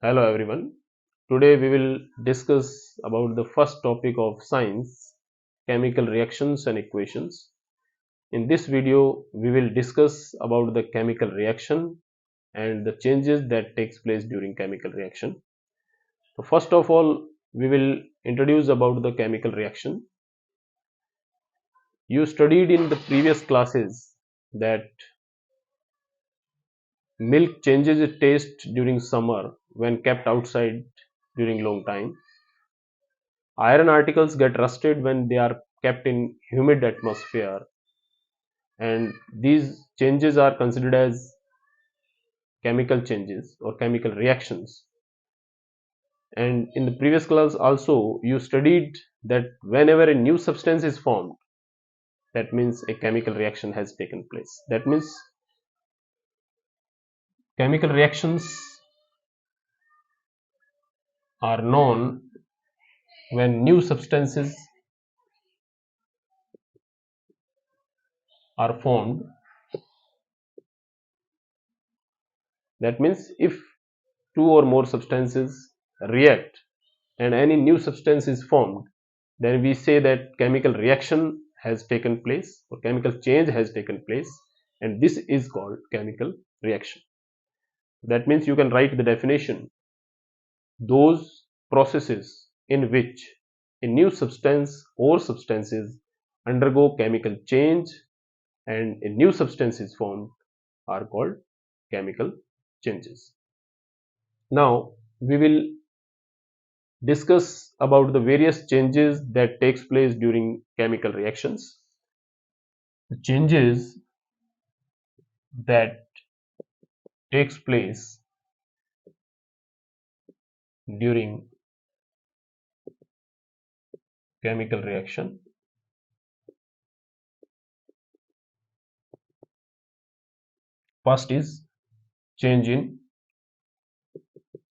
Hello everyone. Today we will discuss about the first topic of science, chemical reactions and equations. In this video we will discuss about the chemical reaction and the changes that takes place during chemical reaction. So first of all we will introduce about the chemical reaction. You studied in the previous classes that milk changes its taste during summer when kept outside during long time. Iron articles get rusted when they are kept in humid atmosphere, and these changes are considered as chemical changes or chemical reactions. And in the previous class also you studied that whenever a new substance is formed, that means a chemical reaction has taken place. That means chemical reactions are known when new substances are formed. That means if two or more substances react and any new substance is formed, then we say that chemical reaction has taken place or chemical change has taken place, and this is called chemical reaction. That means you can write the definition: those processes in which a new substance or substances undergo chemical change and a new substance is formed are called chemical changes. Now we will discuss about the various changes that takes place during chemical reactions. The changes that takes place during chemical reaction. First is change in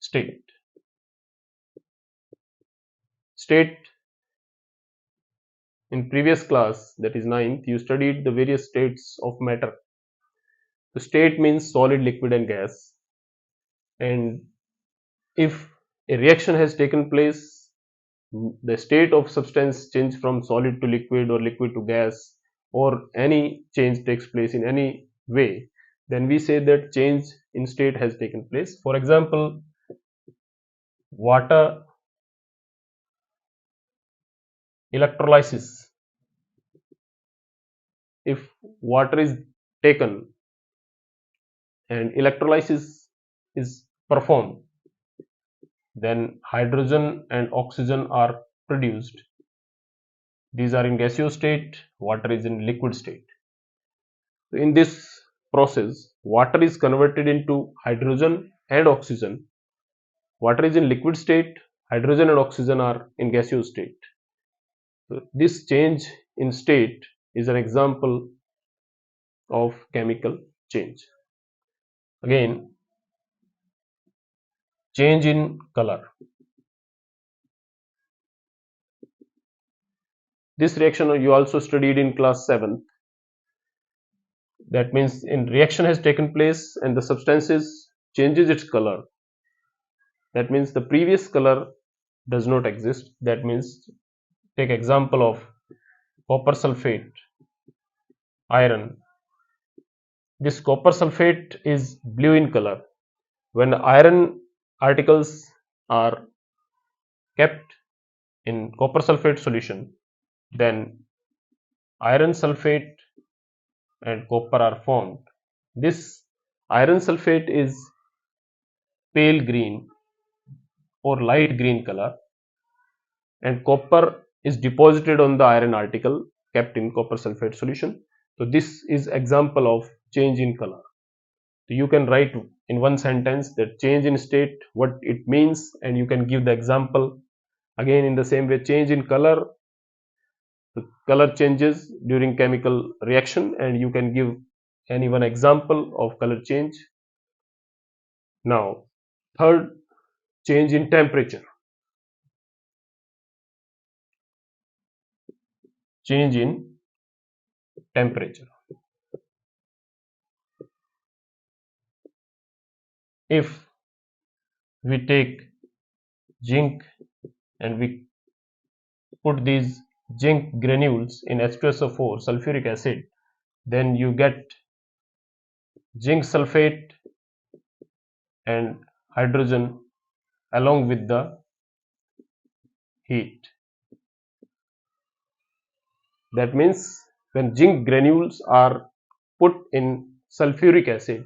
state. State, in previous class, that is ninth, you studied the various states of matter. The state means solid, liquid and gas, and if a reaction has taken place, the state of substance change from solid to liquid or liquid to gas, or any change takes place in any way, then we say that change in state has taken place. For example, water electrolysis. If water is taken and electrolysis is performed, then hydrogen and oxygen are produced. These are in gaseous state, water is in liquid state. In this process, water is converted into hydrogen and oxygen. Water is in liquid state, hydrogen and oxygen are in gaseous state. So this change in state is an example of chemical change. Again, change in color. This reaction you also studied in class 7. That means in reaction has taken place and the substances changes its color. That means the previous color does not exist. That means take example of copper sulfate, iron. This copper sulfate is blue in color. When the iron articles are kept in copper sulfate solution, then iron sulfate and copper are formed. This iron sulfate is pale green or light green color, and copper is deposited on the iron article kept in copper sulfate solution. So this is example of change in color. So you can write in one sentence that change in state, what it means, and you can give the example. Again, in the same way, change in color, the color changes during chemical reaction, and you can give any one example of color change. Now, third, change in temperature. Change in temperature. If we take zinc and we put these zinc granules in H2SO4 sulfuric acid, then you get zinc sulfate and hydrogen along with the heat. That means when zinc granules are put in sulfuric acid,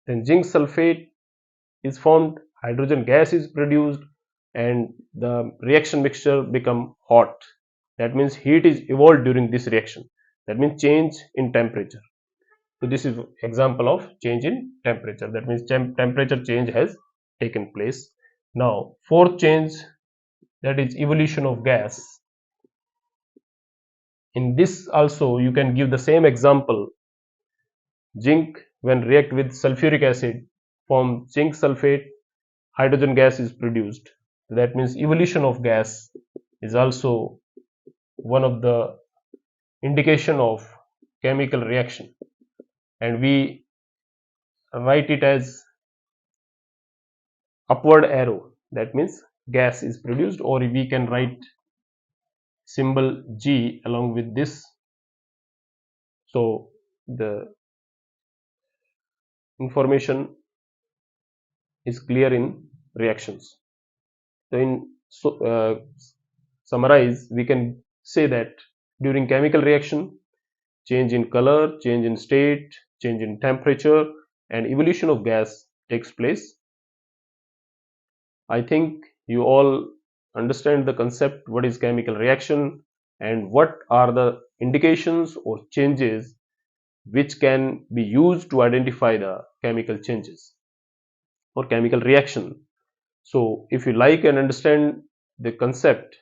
then zinc sulfate is formed, hydrogen gas is produced, and the reaction mixture become hot. That means heat is evolved during this reaction. That means change in temperature. So this is example of change in temperature. That means temperature change has taken place. Now fourth change, that is evolution of gas. In this also you can give the same example. Zinc when react with sulfuric acid form zinc sulfate, hydrogen gas is produced. That means evolution of gas is also one of the indication of chemical reaction, and we write it as upward arrow. That means gas is produced, or we can write symbol G along with this, so the information is clear in reactions. So in summarize, we can say that during chemical reaction, change in color, change in state, change in temperature, and evolution of gas takes place. I think you all understand the concept, what is chemical reaction and what are the indications or changes which can be used to identify the chemical changes or chemical reaction. So if you like and understand the concept,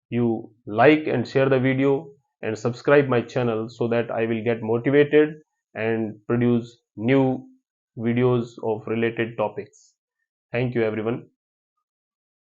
you like and share the video and subscribe my channel so that I will get motivated and produce new videos of related topics. Thank you everyone.